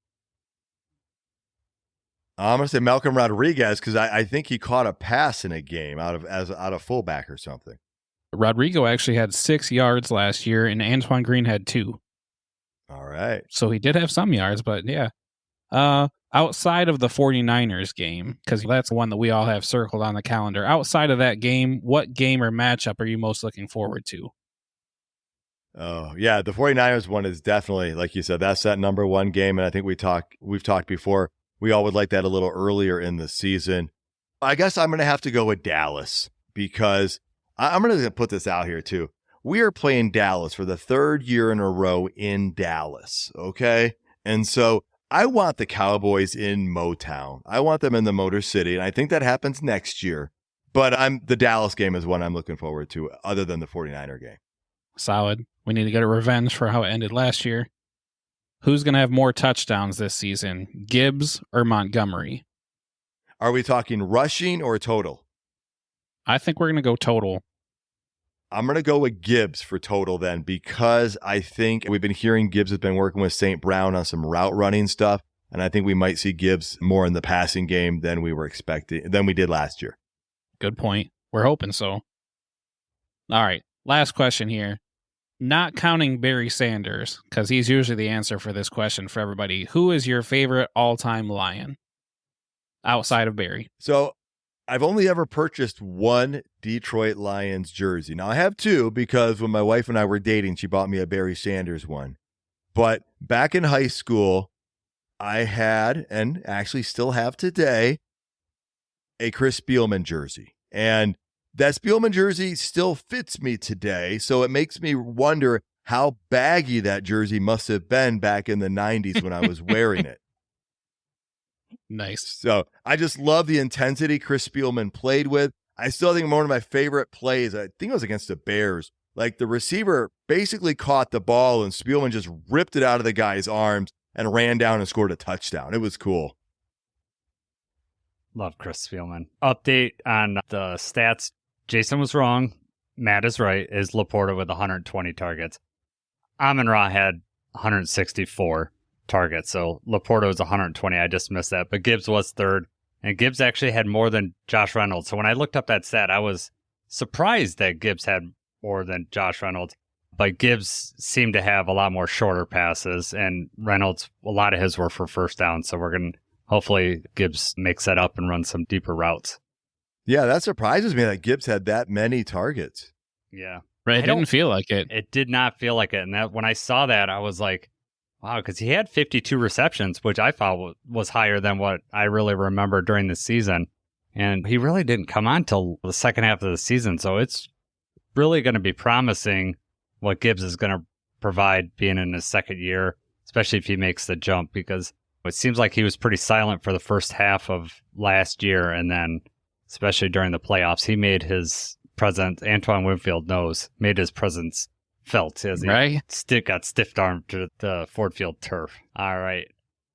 I'm going to say Malcolm Rodriguez because I think he caught a pass in a game out of fullback or something. Rodrigo actually had 6 yards last year, and Antoine Green had 2. All right. So he did have some yards, but yeah. outside of the 49ers game, because that's the one that we all have circled on the calendar, outside of that game, what game or matchup are you most looking forward to? Oh, yeah. The 49ers one is definitely, like you said, that's that number one game. And I think we've talked before. We all would like that a little earlier in the season. I guess I'm going to have to go with Dallas because I'm going to put this out here too. We are playing Dallas for the third year in a row in Dallas. Okay. And so I want the Cowboys in Motown. I want them in the Motor City. And I think that happens next year. But the Dallas game is one I'm looking forward to other than the 49er game. Solid. We need to get a revenge for how it ended last year. Who's going to have more touchdowns this season, Gibbs or Montgomery? Are we talking rushing or total? I think we're going to go total. I'm going to go with Gibbs for total then, because I think we've been hearing Gibbs has been working with St. Brown on some route running stuff. And I think we might see Gibbs more in the passing game than we were expecting, than we did last year. Good point. We're hoping so. All right. Last question here. Not counting Barry Sanders, because he's usually the answer for this question for everybody. Who is your favorite all-time Lion outside of Barry? So I've only ever purchased one Detroit Lions jersey. Now I have two because when my wife and I were dating, she bought me a Barry Sanders one. But back in high school, I had, and actually still have today, a Chris Spielman jersey. And that Spielman jersey still fits me today, so it makes me wonder how baggy that jersey must have been back in the 90s when I was wearing it. Nice. So I just love the intensity Chris Spielman played with. I still think one of my favorite plays, I think it was against the Bears. Like the receiver basically caught the ball and Spielman just ripped it out of the guy's arms and ran down and scored a touchdown. It was cool. Love Chris Spielman. Update on the stats. Jason was wrong. Matt is right. Is Laporta with 120 targets. Amon-Ra had 164 targets. So Laporta was 120. I just missed that. But Gibbs was third. And Gibbs actually had more than Josh Reynolds. So when I looked up that stat, I was surprised that Gibbs had more than Josh Reynolds. But Gibbs seemed to have a lot more shorter passes. And Reynolds, a lot of his were for first down. So we're going to hopefully Gibbs makes that up and runs some deeper routes. Yeah, that surprises me that Gibbs had that many targets. Yeah. Right. It didn't feel like it. It did not feel like it. And that when I saw that, I was like, wow, because he had 52 receptions, which I thought was higher than what I really remember during the season. And he really didn't come on till the second half of the season. So it's really going to be promising what Gibbs is going to provide being in his second year, especially if he makes the jump, because it seems like he was pretty silent for the first half of last year. And then especially during the playoffs, he made his presence, Antoine Winfield made his presence felt as he got stiff-armed to the Ford Field turf. All right.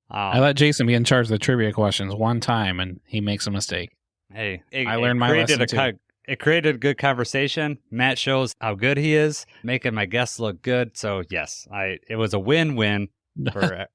I let Jason be in charge of the trivia questions one time, and he makes a mistake. Hey, I learned my lesson too. It created a good conversation. Matt shows how good he is, making my guests look good. So, yes, it was a win-win.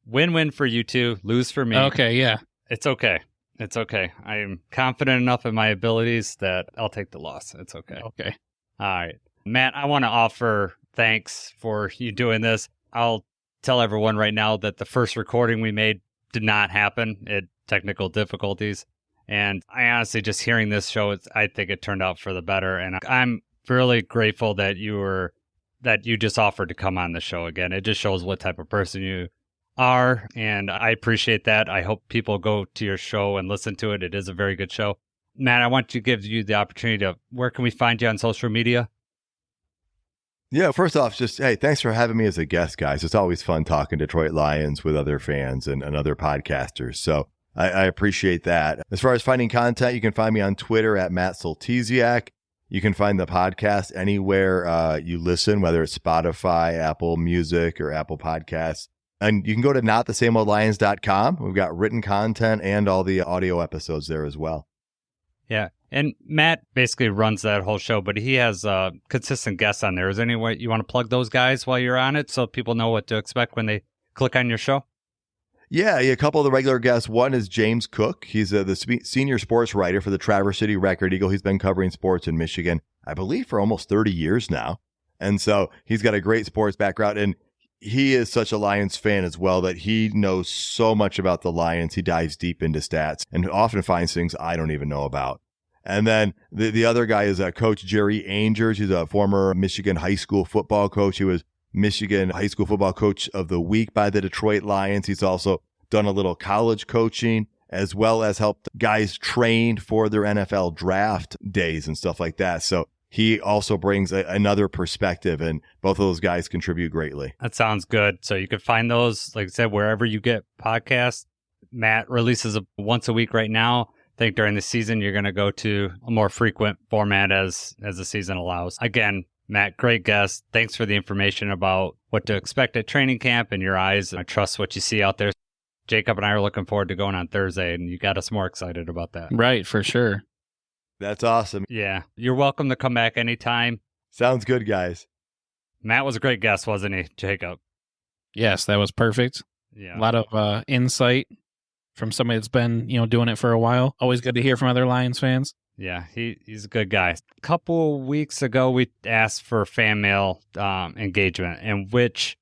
Win-win for you two, lose for me. Okay, yeah. It's okay. It's okay. I am confident enough in my abilities that I'll take the loss. It's okay. Okay. All right. Matt, I want to offer thanks for you doing this. I'll tell everyone right now that the first recording we made did not happen. Technical difficulties. And I honestly, just hearing this show, I think it turned out for the better. And I'm really grateful that you just offered to come on the show again. It just shows what type of person you are, and I appreciate that. I hope people go to your show and listen to it. It is a very good show. Matt, I want to give you the opportunity where can we find you on social media? Yeah, first off, just, hey, thanks for having me as a guest, guys. It's always fun talking Detroit Lions with other fans and other podcasters. So I appreciate that. As far as finding content, you can find me on Twitter at Matt Soltysiak. You can find the podcast anywhere you listen, whether it's Spotify, Apple Music, or Apple Podcasts. And you can go to notthesameoldlions.com. We've got written content and all the audio episodes there as well. Yeah. And Matt basically runs that whole show, but he has consistent guests on there. Is there any way you want to plug those guys while you're on it so people know what to expect when they click on your show? Yeah, a couple of the regular guests. One is James Cook. He's the senior sports writer for the Traverse City Record Eagle. He's been covering sports in Michigan, I believe, for almost 30 years now. And so he's got a great sports background. And he is such a Lions fan as well that he knows so much about the Lions. He dives deep into stats and often finds things I don't even know about. And then the other guy is Coach Jerry Angers. He's a former Michigan high school football coach. He was Michigan High School Football Coach of the Week by the Detroit Lions. He's also done a little college coaching, as well as helped guys train for their NFL draft days and stuff like that. So he also brings another perspective, and both of those guys contribute greatly. That sounds good. So you can find those, like I said, wherever you get podcasts. Matt releases once a week right now. I think during the season, you're going to go to a more frequent format as the season allows. Again, Matt, great guest. Thanks for the information about what to expect at training camp and your eyes. I trust what you see out there. Jacob and I are looking forward to going on Thursday, and you got us more excited about that. Right, for sure. That's awesome. Yeah. You're welcome to come back anytime. Sounds good, guys. Matt was a great guest, wasn't he, Jacob? Yes, that was perfect. Yeah. A lot of insight from somebody that's been, doing it for a while. Always good to hear from other Lions fans. Yeah, he's a good guy. A couple weeks ago, we asked for fan mail engagement, in which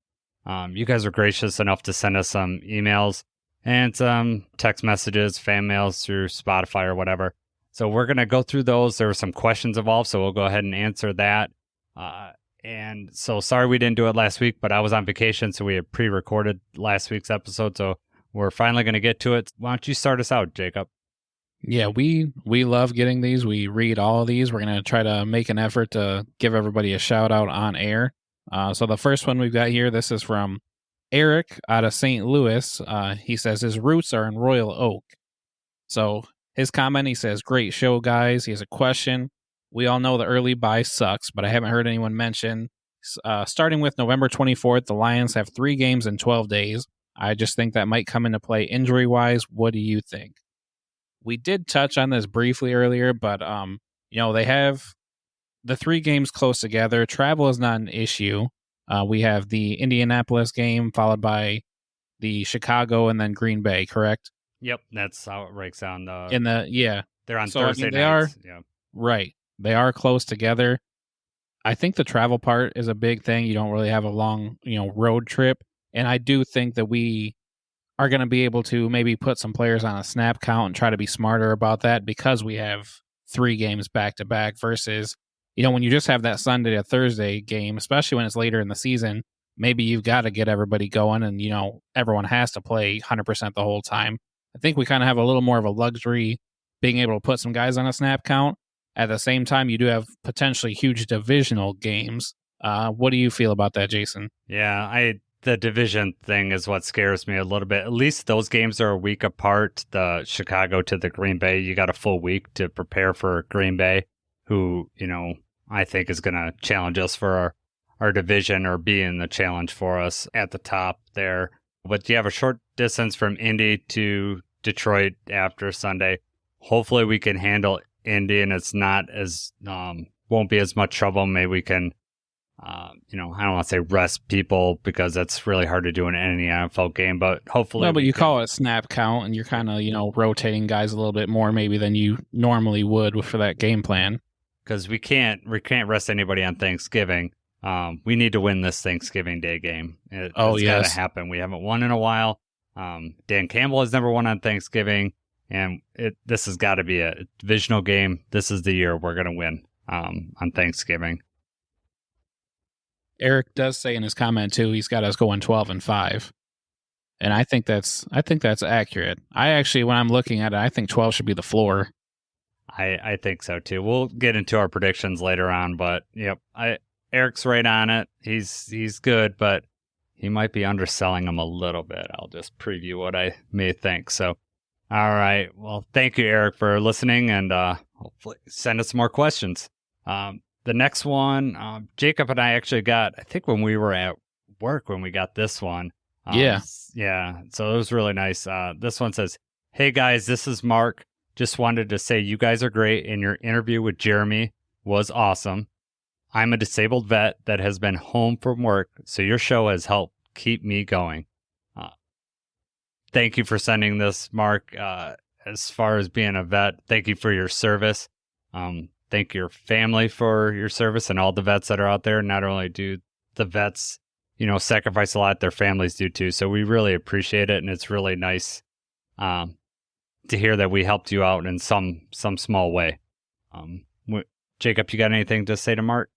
you guys were gracious enough to send us some emails and some text messages, fan mails through Spotify or whatever. So we're going to go through those. There were some questions involved, so we'll go ahead and answer that. And so sorry we didn't do it last week, but I was on vacation, so we had pre-recorded last week's episode, so we're finally going to get to it. Why don't you start us out, Jacob? Yeah, we love getting these. We read all of these. We're going to try to make an effort to give everybody a shout out on air. So the first one we've got here, this is from Eric out of St. Louis. He says his roots are in Royal Oak. So his comment, he says, great show, guys. He has a question. We all know the early bye sucks, but I haven't heard anyone mention, starting with November 24th, the Lions have 3 games in 12 days. I just think that might come into play injury-wise. What do you think? We did touch on this briefly earlier, but, they have the 3 games close together. Travel is not an issue. We have the Indianapolis game followed by the Chicago and then Green Bay, correct? Yep, that's how it breaks down. They're on so, Thursday they nights. Are, right. They are close together. I think the travel part is a big thing. You don't really have a long, road trip. And I do think that we are going to be able to maybe put some players on a snap count and try to be smarter about that because we have 3 games back to back versus, when you just have that Sunday to Thursday game, especially when it's later in the season, maybe you've got to get everybody going and, everyone has to play 100% the whole time. I think we kind of have a little more of a luxury being able to put some guys on a snap count. At the same time, you do have potentially huge divisional games. What do you feel about that, Jason? Yeah, the division thing is what scares me a little bit. At least those games are a week apart. The Chicago to the Green Bay, you got a full week to prepare for Green Bay, who, I think is going to challenge us for our division or be in the challenge for us at the top there. But you have a short distance from Indy to Detroit after Sunday. Hopefully we can handle Indy and it's not as, won't be as much trouble. Maybe we can, I don't want to say rest people because that's really hard to do in any NFL game, but hopefully. No, but you call it a snap count and you're kind of, rotating guys a little bit more maybe than you normally would for that game plan. Because we can't rest anybody on Thanksgiving. We need to win this Thanksgiving Day game. It's got to happen. We haven't won in a while. Dan Campbell has never won on Thanksgiving, and this has got to be a divisional game. This is the year we're going to win on Thanksgiving. Eric does say in his comment too, he's got us going 12-5, and I think that's accurate. I actually, when I'm looking at it, I think 12 should be the floor. I think so too. We'll get into our predictions later on, but yep, Eric's right on it. He's good, but he might be underselling him a little bit. I'll just preview what I may think. So, all right. Well, thank you, Eric, for listening, and hopefully send us more questions. The next one, Jacob and I actually got, I think when we were at work when we got this one. Yeah. So it was really nice. This one says, "Hey guys, this is Mark. Just wanted to say you guys are great, and your interview with Jeremy was awesome. I'm a disabled vet that has been home from work, so your show has helped keep me going." Thank you for sending this, Mark. As far as being a vet, thank you for your service. Thank your family for your service and all the vets that are out there. Not only do the vets sacrifice a lot. Their families do too. So we really appreciate it. And it's really nice to hear that we helped you out in some small way. Jacob, you got anything to say to Mark?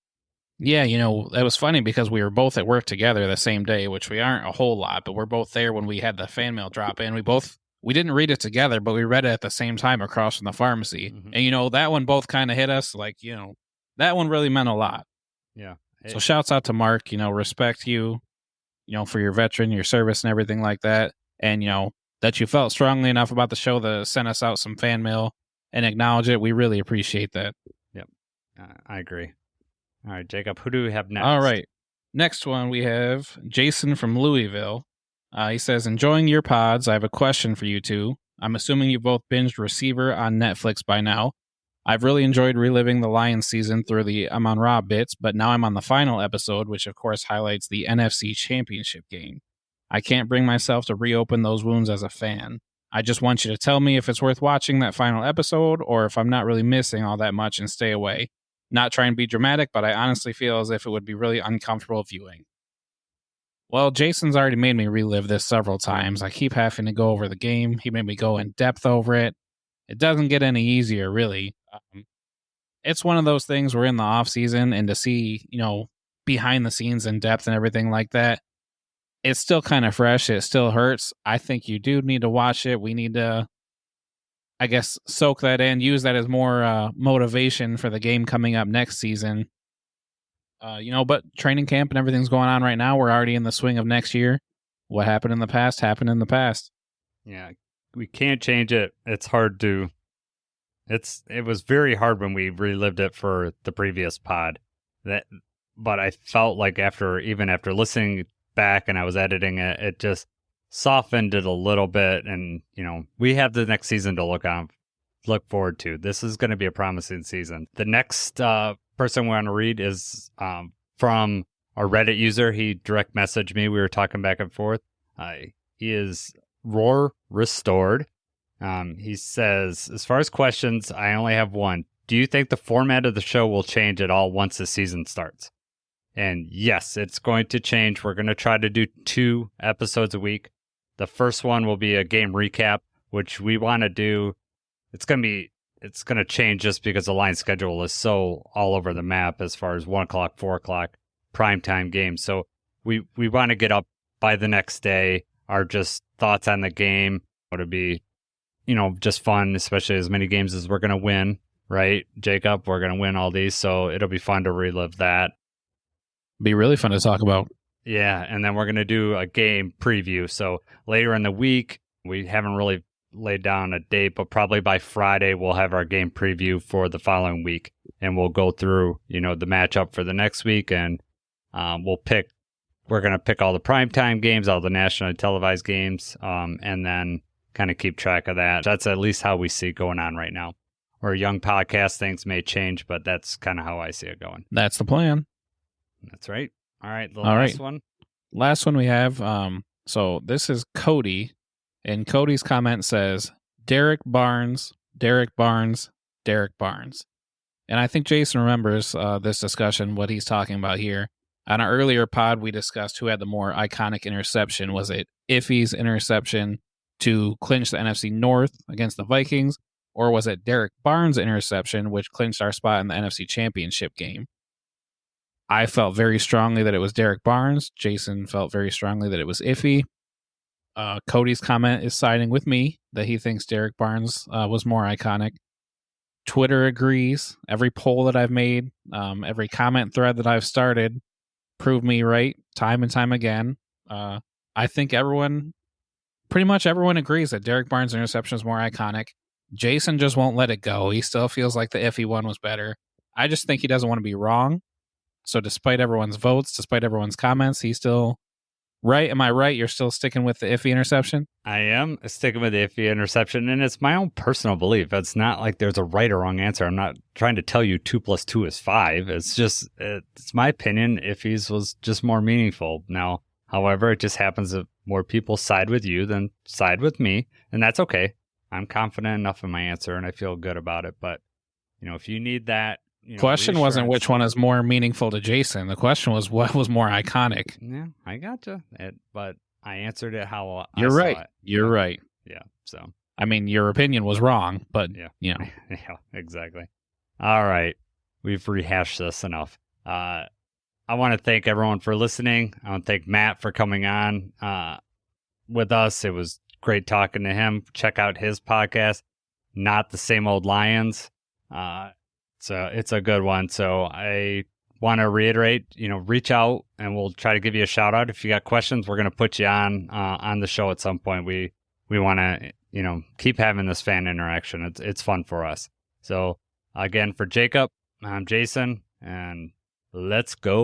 Yeah, it was funny because we were both at work together the same day, which we aren't a whole lot, but we're both there when we had the fan mail drop in. We didn't read it together, but we read it at the same time across from the pharmacy. Mhm. And, that one both kind of hit us. Like, that one really meant a lot. Yeah. So shouts out to Mark, respect you, for your your service and everything like that. And, that you felt strongly enough about the show to send us out some fan mail and acknowledge it. We really appreciate that. Yep. I agree. All right, Jacob, who do we have next? All right. Next one, we have Jason from Louisville. He says, enjoying your pods. I have a question for you two. I'm assuming you both binged Receiver on Netflix by now. I've really enjoyed reliving the Lions season through the I'm on Raw bits, but now I'm on the final episode, which of course highlights the NFC Championship game. I can't bring myself to reopen those wounds as a fan. I just want you to tell me if it's worth watching that final episode or if I'm not really missing all that much and stay away. Not trying to be dramatic, but I honestly feel as if it would be really uncomfortable viewing. Well, Jason's already made me relive this several times. I keep having to go over the game. He made me go in depth over it. It doesn't get any easier, really. It's one of those things we're in the off season, and to see, behind the scenes in depth and everything like that, it's still kind of fresh. It still hurts. I think you do need to watch it. We need to, I guess, soak that in, use that as more motivation for the game coming up next season. But training camp and everything's going on right now. We're already in the swing of next year. What happened in the past happened in the past. Yeah, we can't change it. It's hard to. It was very hard when we relived it for the previous pod. But I felt like after listening back and I was editing it, it just softened it a little bit. And we have the next season to look forward to. This is going to be a promising season. The next person we want to read is from our Reddit user. He direct messaged me. We were talking back and forth. He is Roar Restored. He says, as far as questions, I only have one. Do you think the format of the show will change at all once the season starts? And yes, it's going to change. We're going to try to do 2 episodes a week. The first one will be a game recap, which we want to do. It's going to change just because the line schedule is so all over the map as far as 1 o'clock, 4 o'clock, primetime games. So we want to get up by the next day. Our just thoughts on the game. It'll be, just fun, especially as many games as we're going to win, right, Jacob? We're going to win all these, so it'll be fun to relive that. Be really fun to talk about. Yeah, and then we're going to do a game preview. So later in the week, we haven't really laid down a date, but probably by Friday, we'll have our game preview for the following week. And we'll go through, the matchup for the next week. And we're going to pick all the primetime games, all the nationally televised games, and then kind of keep track of that. That's at least how we see it going on right now. We're a young podcast, things may change, but that's kind of how I see it going. That's the plan. That's right. All right. Last one. Last one we have. So this is Cody. And Cody's comment says, Derek Barnes. And I think Jason remembers this discussion, what he's talking about here. On our earlier pod, we discussed who had the more iconic interception. Was it Iffy's interception to clinch the NFC North against the Vikings? Or was it Derek Barnes' interception, which clinched our spot in the NFC Championship game? I felt very strongly that it was Derek Barnes. Jason felt very strongly that it was Iffy. Cody's comment is siding with me that he thinks Derek Barnes was more iconic. Twitter agrees. Every poll that I've made, every comment thread that I've started, proved me right time and time again. I think pretty much everyone agrees that Derek Barnes' interception is more iconic. Jason just won't let it go. He still feels like the Iffy one was better. I just think he doesn't want to be wrong. So despite everyone's votes, despite everyone's comments, he's still right. Am I right? You're still sticking with the Iffy interception? I am sticking with the Iffy interception, and it's my own personal belief. It's not like there's a right or wrong answer. I'm not trying to tell you 2 + 2 is 5. It's just, it's my opinion. Iffy's was just more meaningful. Now, however, it just happens that more people side with you than side with me, and that's okay. I'm confident enough in my answer, and I feel good about it. But, if you need that Question wasn't which one is more meaningful to Jason. The question was what was more iconic. Yeah, I gotcha. But I answered it how You're I right. saw it. You're right. Yeah. So. I mean, your opinion was wrong, but Yeah. you know. Yeah. Exactly. All right. We've rehashed this enough. I want to thank everyone for listening. I want to thank Matt for coming on with us. It was great talking to him. Check out his podcast, Not the Same Old Lions. So it's a good one. So I want to reiterate, reach out and we'll try to give you a shout out. If you got questions, we're going to put you on the show at some point. We want to, keep having this fan interaction. It's fun for us. So again, for Jacob, I'm Jason, and let's go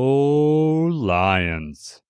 Lions.